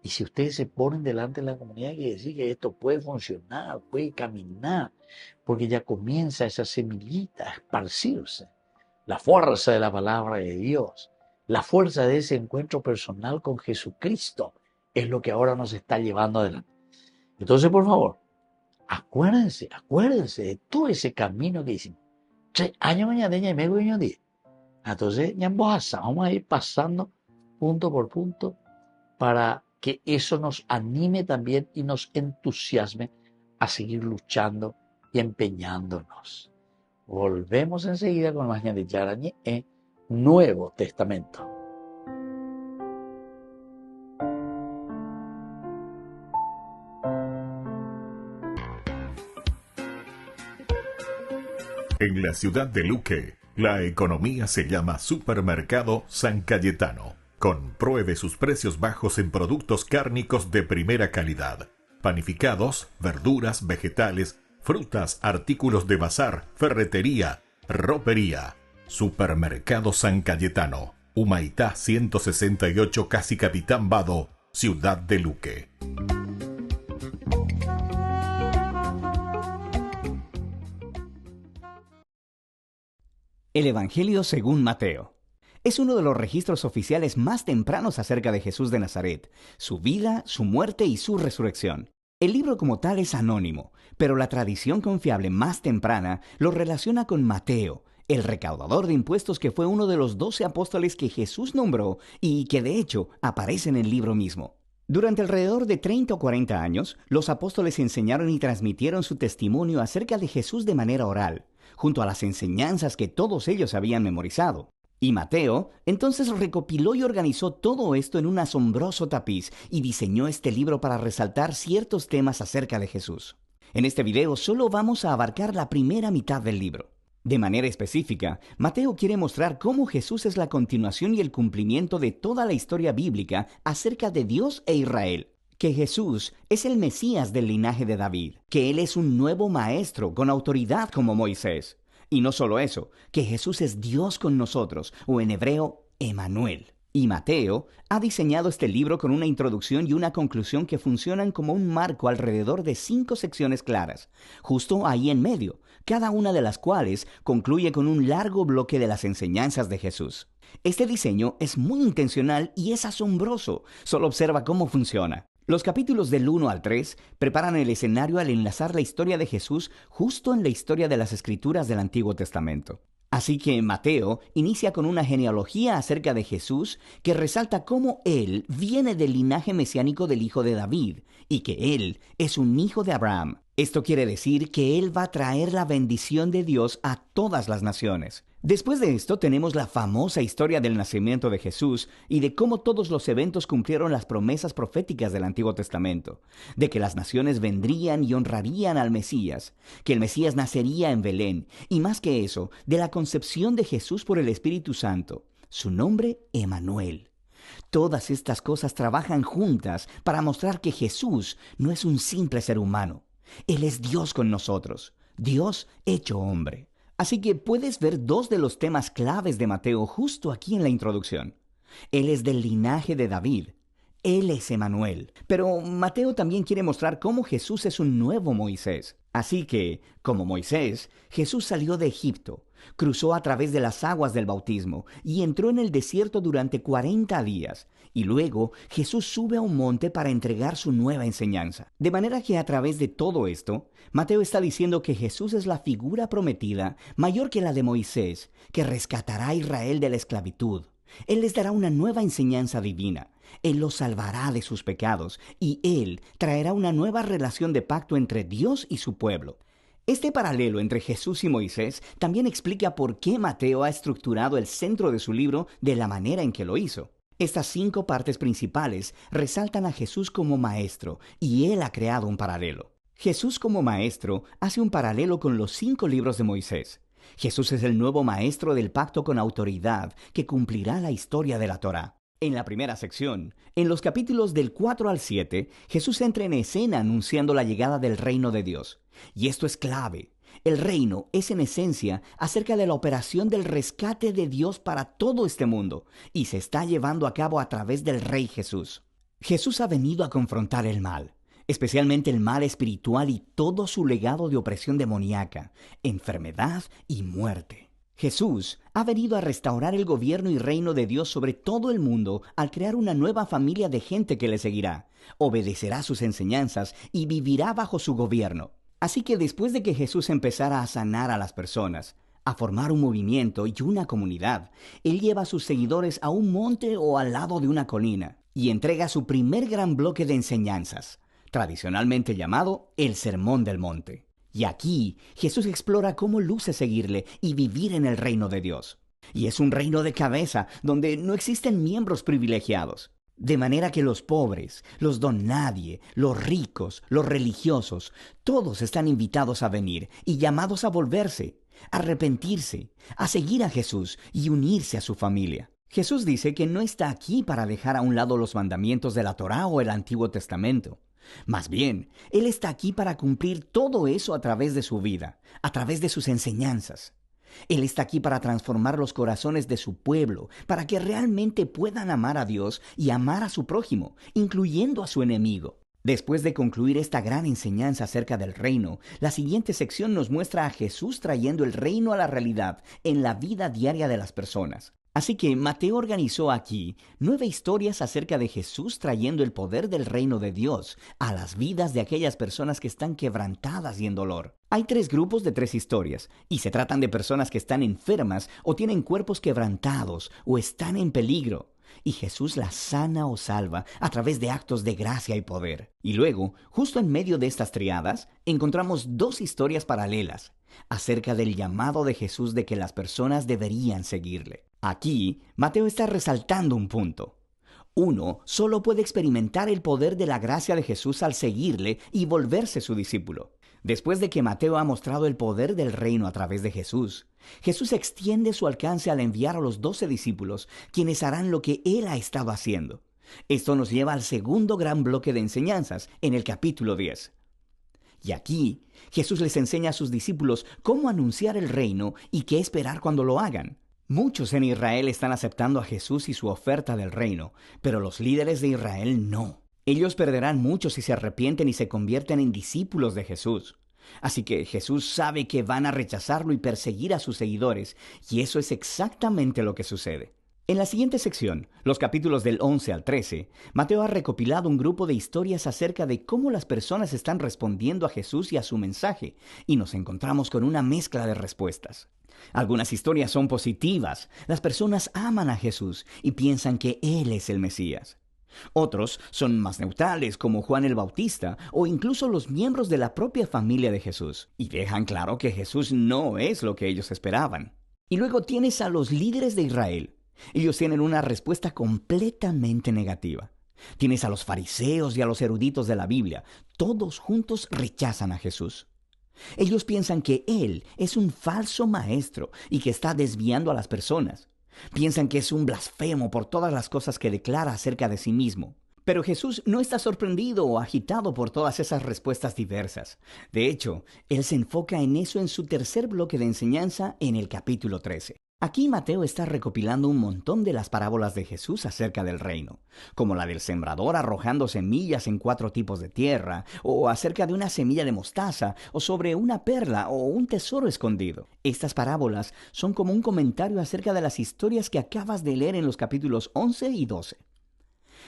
Speaker 3: Y si ustedes se ponen delante de la comunidad, quiere decir que esto puede funcionar, puede caminar, porque ya comienza esa semillita a esparcirse. La fuerza de la palabra de Dios, la fuerza de ese encuentro personal con Jesucristo es lo que ahora nos está llevando adelante. Entonces, por favor, acuérdense de todo ese camino que hicimos. 3 años mañana, y medio año 10. Entonces, ya vamos a ir pasando punto por punto para que eso nos anime también y nos entusiasme a seguir luchando y empeñándonos. Volvemos enseguida con más de Yarañé en Nuevo Testamento.
Speaker 7: En la ciudad de Luque, la economía se llama Supermercado San Cayetano. Compruebe sus precios bajos en productos cárnicos de primera calidad. Panificados, verduras, vegetales, frutas, artículos de bazar, ferretería, ropería. Supermercado San Cayetano. Humaitá 168, Casi Capitán Vado, ciudad de Luque.
Speaker 15: El Evangelio según Mateo. Es uno de los registros oficiales más tempranos acerca de Jesús de Nazaret, su vida, su muerte y su resurrección. El libro como tal es anónimo, pero la tradición confiable más temprana lo relaciona con Mateo, el recaudador de impuestos que fue uno de los 12 apóstoles que Jesús nombró y que de hecho aparece en el libro mismo. Durante alrededor de 30 o 40 años, los apóstoles enseñaron y transmitieron su testimonio acerca de Jesús de manera oral, junto a las enseñanzas que todos ellos habían memorizado. Y Mateo entonces recopiló y organizó todo esto en un asombroso tapiz y diseñó este libro para resaltar ciertos temas acerca de Jesús. En este video solo vamos a abarcar la primera mitad del libro. De manera específica, Mateo quiere mostrar cómo Jesús es la continuación y el cumplimiento de toda la historia bíblica acerca de Dios e Israel. Que Jesús es el Mesías del linaje de David, que Él es un nuevo maestro con autoridad como Moisés. Y no solo eso, que Jesús es Dios con nosotros, o en hebreo, Emanuel. Y Mateo ha diseñado este libro con una introducción y una conclusión que funcionan como un marco alrededor de 5 secciones claras, justo ahí en medio, cada una de las cuales concluye con un largo bloque de las enseñanzas de Jesús. Este diseño es muy intencional y es asombroso. Solo observa cómo funciona. Los capítulos del 1 al 3 preparan el escenario al enlazar la historia de Jesús justo en la historia de las Escrituras del Antiguo Testamento. Así que Mateo inicia con una genealogía acerca de Jesús que resalta cómo Él viene del linaje mesiánico del hijo de David y que Él es un hijo de Abraham. Esto quiere decir que Él va a traer la bendición de Dios a todas las naciones. Después de esto tenemos la famosa historia del nacimiento de Jesús y de cómo todos los eventos cumplieron las promesas proféticas del Antiguo Testamento, de que las naciones vendrían y honrarían al Mesías, que el Mesías nacería en Belén, y más que eso, de la concepción de Jesús por el Espíritu Santo, su nombre Emanuel. Todas estas cosas trabajan juntas para mostrar que Jesús no es un simple ser humano. Él es Dios con nosotros, Dios hecho hombre. Así que puedes ver 2 de los temas claves de Mateo justo aquí en la introducción. Él es del linaje de David. Él es Emanuel. Pero Mateo también quiere mostrar cómo Jesús es un nuevo Moisés. Así que, como Moisés, Jesús salió de Egipto, cruzó a través de las aguas del bautismo y entró en el desierto durante 40 días. Y luego Jesús sube a un monte para entregar su nueva enseñanza. De manera que a través de todo esto, Mateo está diciendo que Jesús es la figura prometida, mayor que la de Moisés, que rescatará a Israel de la esclavitud. Él les dará una nueva enseñanza divina. Él los salvará de sus pecados y Él traerá una nueva relación de pacto entre Dios y su pueblo. Este paralelo entre Jesús y Moisés también explica por qué Mateo ha estructurado el centro de su libro de la manera en que lo hizo. Estas 5 partes principales resaltan a Jesús como maestro y Él ha creado un paralelo. Jesús como maestro hace un paralelo con los 5 libros de Moisés. Jesús es el nuevo maestro del pacto con autoridad que cumplirá la historia de la Torá. En la primera sección, en los capítulos del 4 al 7, Jesús entra en escena anunciando la llegada del reino de Dios. Y esto es clave. El reino es en esencia acerca de la operación del rescate de Dios para todo este mundo y se está llevando a cabo a través del Rey Jesús. Jesús ha venido a confrontar el mal, especialmente el mal espiritual y todo su legado de opresión demoníaca, enfermedad y muerte. Jesús ha venido a restaurar el gobierno y reino de Dios sobre todo el mundo al crear una nueva familia de gente que le seguirá, obedecerá sus enseñanzas y vivirá bajo su gobierno. Así que después de que Jesús empezara a sanar a las personas, a formar un movimiento y una comunidad, Él lleva a sus seguidores a un monte o al lado de una colina y entrega su primer gran bloque de enseñanzas, tradicionalmente llamado el Sermón del Monte. Y aquí Jesús explora cómo luce seguirle y vivir en el reino de Dios. Y es un reino de cabeza donde no existen miembros privilegiados. De manera que los pobres, los don nadie, los ricos, los religiosos, todos están invitados a venir y llamados a volverse, a arrepentirse, a seguir a Jesús y unirse a su familia. Jesús dice que no está aquí para dejar a un lado los mandamientos de la Torá o el Antiguo Testamento. Más bien, Él está aquí para cumplir todo eso a través de su vida, a través de sus enseñanzas. Él está aquí para transformar los corazones de su pueblo, para que realmente puedan amar a Dios y amar a su prójimo, incluyendo a su enemigo. Después de concluir esta gran enseñanza acerca del reino, la siguiente sección nos muestra a Jesús trayendo el reino a la realidad en la vida diaria de las personas. Así que Mateo organizó aquí 9 historias acerca de Jesús trayendo el poder del reino de Dios a las vidas de aquellas personas que están quebrantadas y en dolor. Hay 3 grupos de 3 historias, y se tratan de personas que están enfermas o tienen cuerpos quebrantados o están en peligro. Y Jesús las sana o salva a través de actos de gracia y poder. Y luego, justo en medio de estas triadas, encontramos 2 historias paralelas acerca del llamado de Jesús de que las personas deberían seguirle. Aquí, Mateo está resaltando un punto. Uno solo puede experimentar el poder de la gracia de Jesús al seguirle y volverse su discípulo. Después de que Mateo ha mostrado el poder del reino a través de Jesús, Jesús extiende su alcance al enviar a los 12 discípulos, quienes harán lo que Él ha estado haciendo. Esto nos lleva al segundo gran bloque de enseñanzas, en el capítulo 10. Y aquí, Jesús les enseña a sus discípulos cómo anunciar el reino y qué esperar cuando lo hagan. Muchos en Israel están aceptando a Jesús y su oferta del reino, pero los líderes de Israel no. Ellos perderán mucho si se arrepienten y se convierten en discípulos de Jesús. Así que Jesús sabe que van a rechazarlo y perseguir a sus seguidores, y eso es exactamente lo que sucede. En la siguiente sección, los capítulos del 11 al 13, Mateo ha recopilado un grupo de historias acerca de cómo las personas están respondiendo a Jesús y a su mensaje, y nos encontramos con una mezcla de respuestas. Algunas historias son positivas. Las personas aman a Jesús y piensan que Él es el Mesías. Otros son más neutrales, como Juan el Bautista, o incluso los miembros de la propia familia de Jesús, y dejan claro que Jesús no es lo que ellos esperaban. Y luego tienes a los líderes de Israel. Ellos tienen una respuesta completamente negativa. Tienes a los fariseos y a los eruditos de la Biblia. Todos juntos rechazan a Jesús. Ellos piensan que Él es un falso maestro y que está desviando a las personas. Piensan que es un blasfemo por todas las cosas que declara acerca de sí mismo. Pero Jesús no está sorprendido o agitado por todas esas respuestas diversas. De hecho, Él se enfoca en eso en su tercer bloque de enseñanza en el capítulo 13. Aquí Mateo está recopilando un montón de las parábolas de Jesús acerca del reino, como la del sembrador arrojando semillas en 4 tipos de tierra, o acerca de una semilla de mostaza, o sobre una perla o un tesoro escondido. Estas parábolas son como un comentario acerca de las historias que acabas de leer en los capítulos 11 y 12.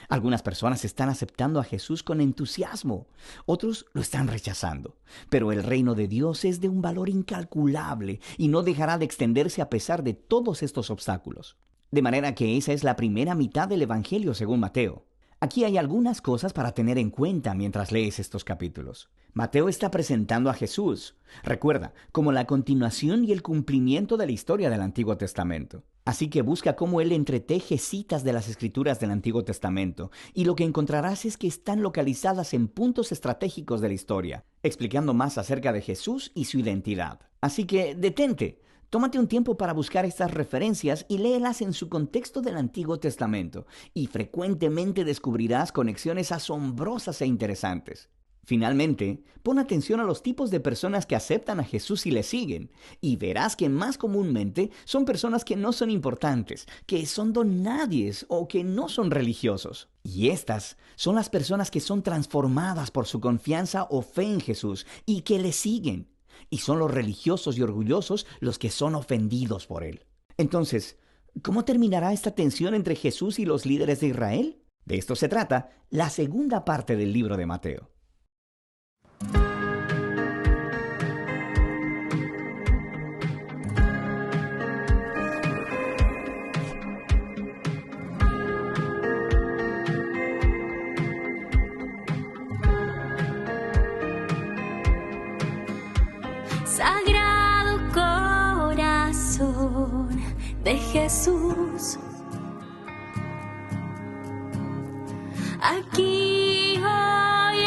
Speaker 15: Algunas personas están aceptando a Jesús con entusiasmo, otros lo están rechazando. Pero el reino de Dios es de un valor incalculable y no dejará de extenderse a pesar de todos estos obstáculos. De manera que esa es la primera mitad del Evangelio según Mateo. Aquí hay algunas cosas para tener en cuenta mientras lees estos capítulos. Mateo está presentando a Jesús, recuerda, como la continuación y el cumplimiento de la historia del Antiguo Testamento. Así que busca cómo él entreteje citas de las Escrituras del Antiguo Testamento, y lo que encontrarás es que están localizadas en puntos estratégicos de la historia, explicando más acerca de Jesús y su identidad. Así que detente. Tómate un tiempo para buscar estas referencias y léelas en su contexto del Antiguo Testamento, y frecuentemente descubrirás conexiones asombrosas e interesantes. Finalmente, pon atención a los tipos de personas que aceptan a Jesús y le siguen, y verás que más comúnmente son personas que no son importantes, que son donadies o que no son religiosos. Y estas son las personas que son transformadas por su confianza o fe en Jesús y que le siguen. Y son los religiosos y orgullosos los que son ofendidos por él. Entonces, ¿cómo terminará esta tensión entre Jesús y los líderes de Israel? De esto se trata la segunda parte del libro de Mateo.
Speaker 16: Sagrado corazón de Jesús, aquí hoy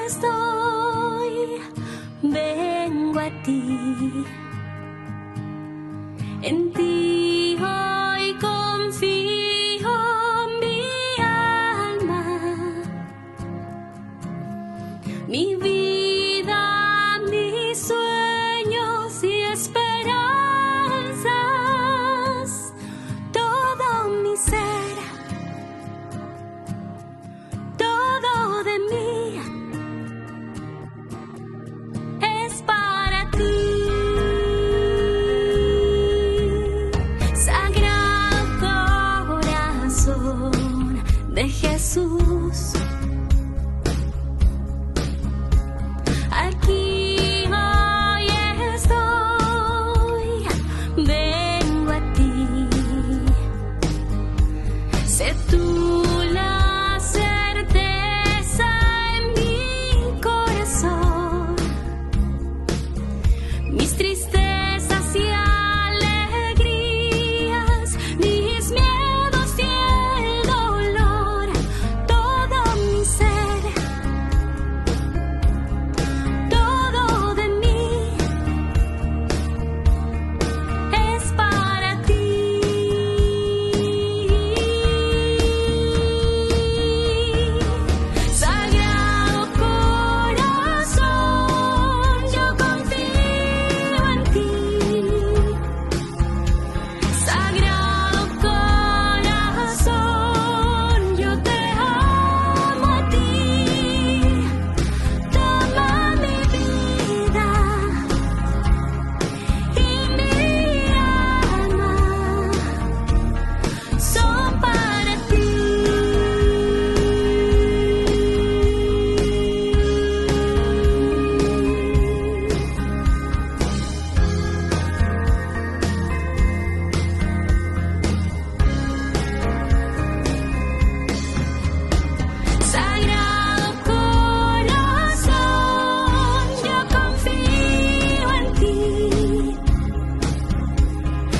Speaker 16: estoy, vengo a ti, en ti hoy confío mi alma, mi vida, mis sueños y esperanzas, todo mi ser, todo de mí es para ti. Sagrado corazón de Jesús, aquí hoy estoy, vengo a ti, sé tú la certeza en mi corazón, mis tristezas y alegrías, mis miedos y el dolor, todo mi ser, todo de mí es para ti. Sagrado corazón, yo confío en ti. Sagrado corazón, yo te amo a ti. Toma mi vida y mi alma, son para ti. Sagrado corazón, yo confío en ti.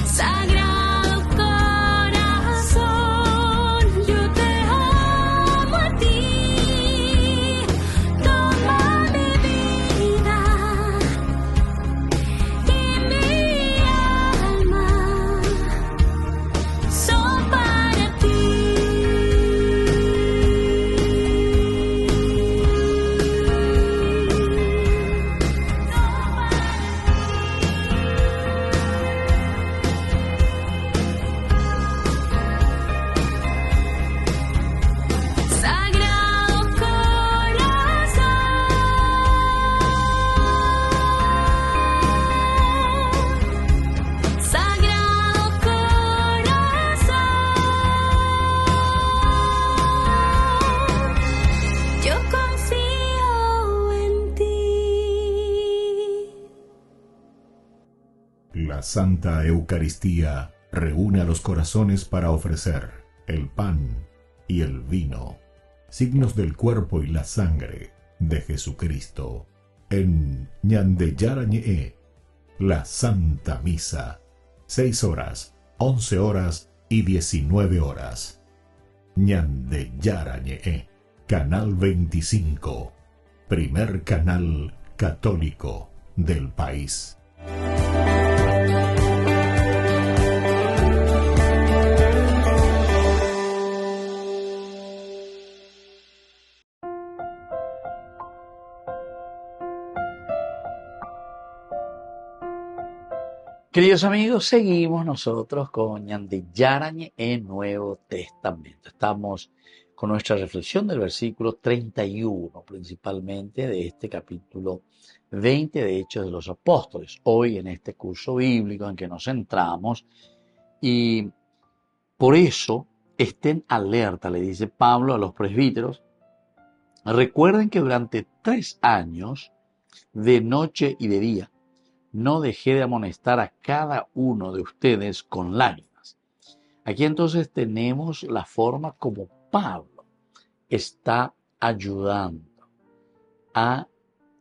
Speaker 16: Sagrado corazón, yo te amo a ti. Toma mi vida y mi alma, son para ti. Sagrado corazón, Sagrado corazón, yo confío en ti.
Speaker 7: La Santa Eucaristía reúne a los corazones para ofrecer el pan y el vino, signos del cuerpo y la sangre de Jesucristo. En Ñande Yarañe, la Santa Misa, 6 horas, 11 horas y 19 horas. Ñande Yarañe, Canal 25, primer canal católico del país.
Speaker 3: Queridos amigos, seguimos nosotros con Ñande Yarañe en Nuevo Testamento. Estamos con nuestra reflexión del versículo 31, principalmente de este capítulo 20 de Hechos de los Apóstoles. Hoy en este curso bíblico en que nos centramos, y por eso estén alerta, le dice Pablo a los presbíteros. Recuerden que durante 3 años, de noche y de día, no dejé de amonestar a cada uno de ustedes con lágrimas. Aquí entonces tenemos la forma como Pablo está ayudando a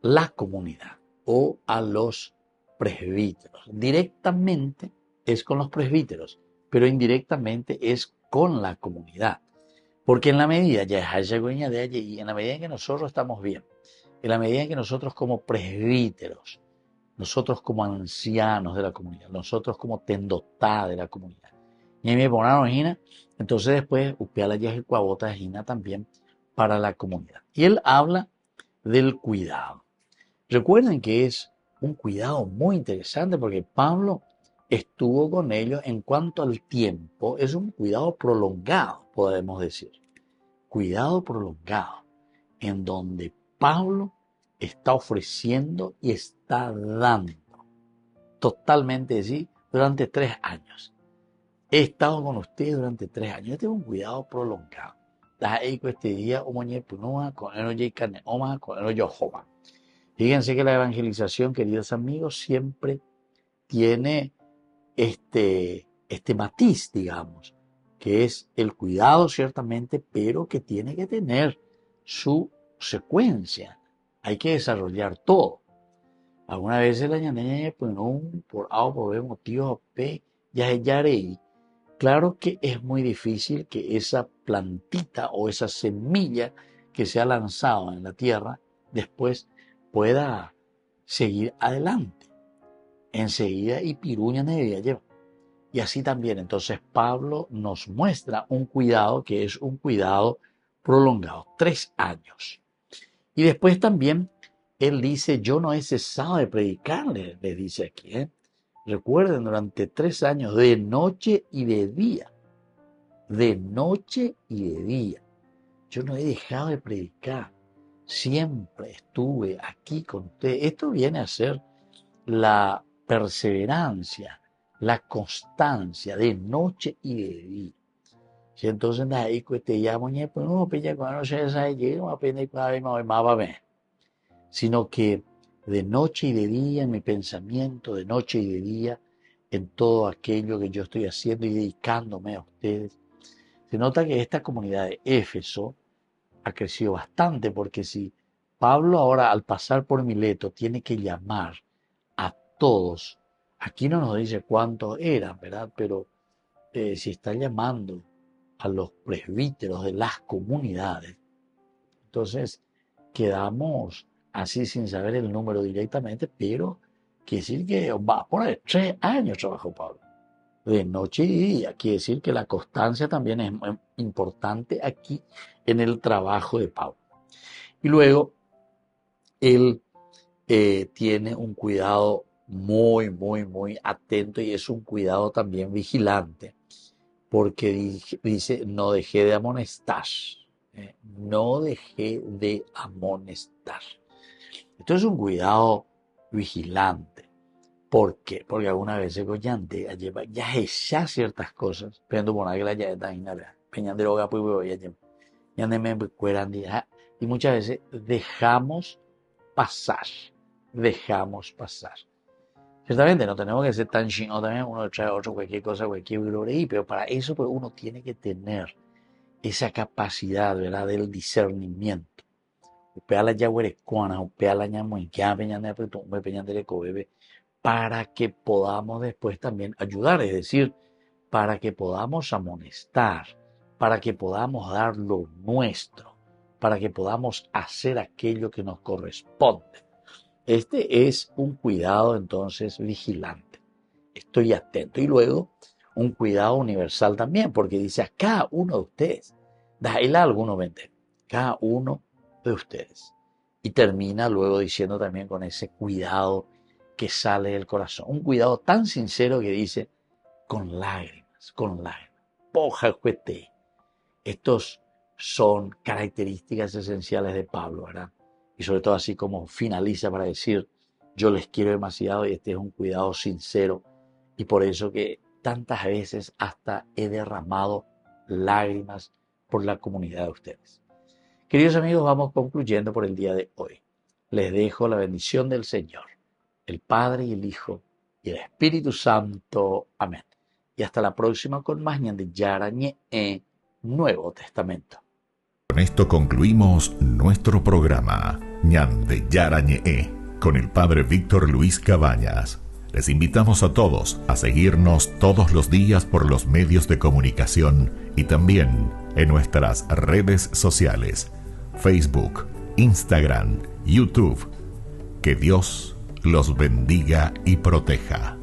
Speaker 3: la comunidad o a los presbíteros. Directamente es con los presbíteros, pero indirectamente es con la comunidad. Porque en la medida, y en la medida en que nosotros estamos bien, en la medida en que nosotros como presbíteros, nosotros como ancianos de la comunidad, nosotros como tendotá de la comunidad, y me ponen entonces después upiala ya el cuabota de también para la comunidad. Y él habla del cuidado. Recuerden que es un cuidado muy interesante porque Pablo estuvo con ellos en cuanto al tiempo, es un cuidado prolongado, podemos decir. Cuidado prolongado, en donde Pablo está ofreciendo y está dando totalmente así durante 3 años. He estado con ustedes durante 3 años. Este es un cuidado prolongado. Fíjense que la evangelización, queridos amigos, siempre tiene este matiz, digamos, que es el cuidado ciertamente, pero que tiene que tener su secuencia. Hay que desarrollar todo. Algunas veces la ñaneña pues no por A o por B motivo P ya es yarei. Claro que es muy difícil que esa plantita o esa semilla que se ha lanzado en la tierra después pueda seguir adelante. Enseguida y piruña debería llevar. Y así también, entonces Pablo nos muestra un cuidado que es un cuidado prolongado, 3 años. Y después también él dice, yo no he cesado de predicarle, le dice aquí. Recuerden, durante 3 años, de noche y de día. De noche y de día. Yo no he dejado de predicar. Siempre estuve aquí con ustedes. Esto viene a ser la perseverancia, la constancia de noche y de día. Si entonces ahí te llamo, pues no, pilla cuando se sabe, llega, apenas va ver. Sino que de noche y de día en mi pensamiento, de noche y de día en todo aquello que yo estoy haciendo y dedicándome a ustedes. Se nota que esta comunidad de Éfeso ha crecido bastante, porque si Pablo ahora al pasar por Mileto tiene que llamar a todos, aquí no nos dice cuántos eran, ¿verdad? Pero si está llamando a los presbíteros de las comunidades, entonces quedamos así sin saber el número directamente, pero quiere decir que va a poner 3 años trabajó Pablo, de noche y día. Quiere decir que la constancia también es muy importante aquí en el trabajo de Pablo. Y luego él tiene un cuidado muy, muy, muy atento, y es un cuidado también vigilante, porque dice, no dejé de amonestar. No dejé de amonestar. Esto es un cuidado vigilante. ¿Por qué? Porque algunas veces ya es ciertas cosas, pero por la ya está y muchas veces dejamos pasar. Ciertamente no tenemos que ser tan chino también, uno trae otro, cualquier cosa, cualquier gloria, pero para eso pues uno tiene que tener esa capacidad, ¿verdad?, del discernimiento. Para que podamos después también ayudar, es decir, para que podamos amonestar, para que podamos dar lo nuestro, para que podamos hacer aquello que nos corresponde. Este es un cuidado entonces vigilante. Estoy atento. Y luego un cuidado universal también, porque dice a cada uno de ustedes, cada uno de ustedes. Y termina luego diciendo también con ese cuidado que sale del corazón. Un cuidado tan sincero que dice, con lágrimas, poja cuete. Estos son características esenciales de Pablo, ¿verdad? Y sobre todo así como finaliza para decir, yo les quiero demasiado y este es un cuidado sincero. Y por eso que tantas veces hasta he derramado lágrimas por la comunidad de ustedes. Queridos amigos, vamos concluyendo por el día de hoy. Les dejo la bendición del Señor, el Padre y el Hijo y el Espíritu Santo. Amén. Y hasta la próxima con más Ñande Yarañe Nuevo Testamento.
Speaker 7: Con esto concluimos nuestro programa Ñande Yarañe con el Padre Víctor Luis Cabañas. Les invitamos a todos a seguirnos todos los días por los medios de comunicación y también en nuestras redes sociales, Facebook, Instagram, YouTube. Que Dios los bendiga y proteja.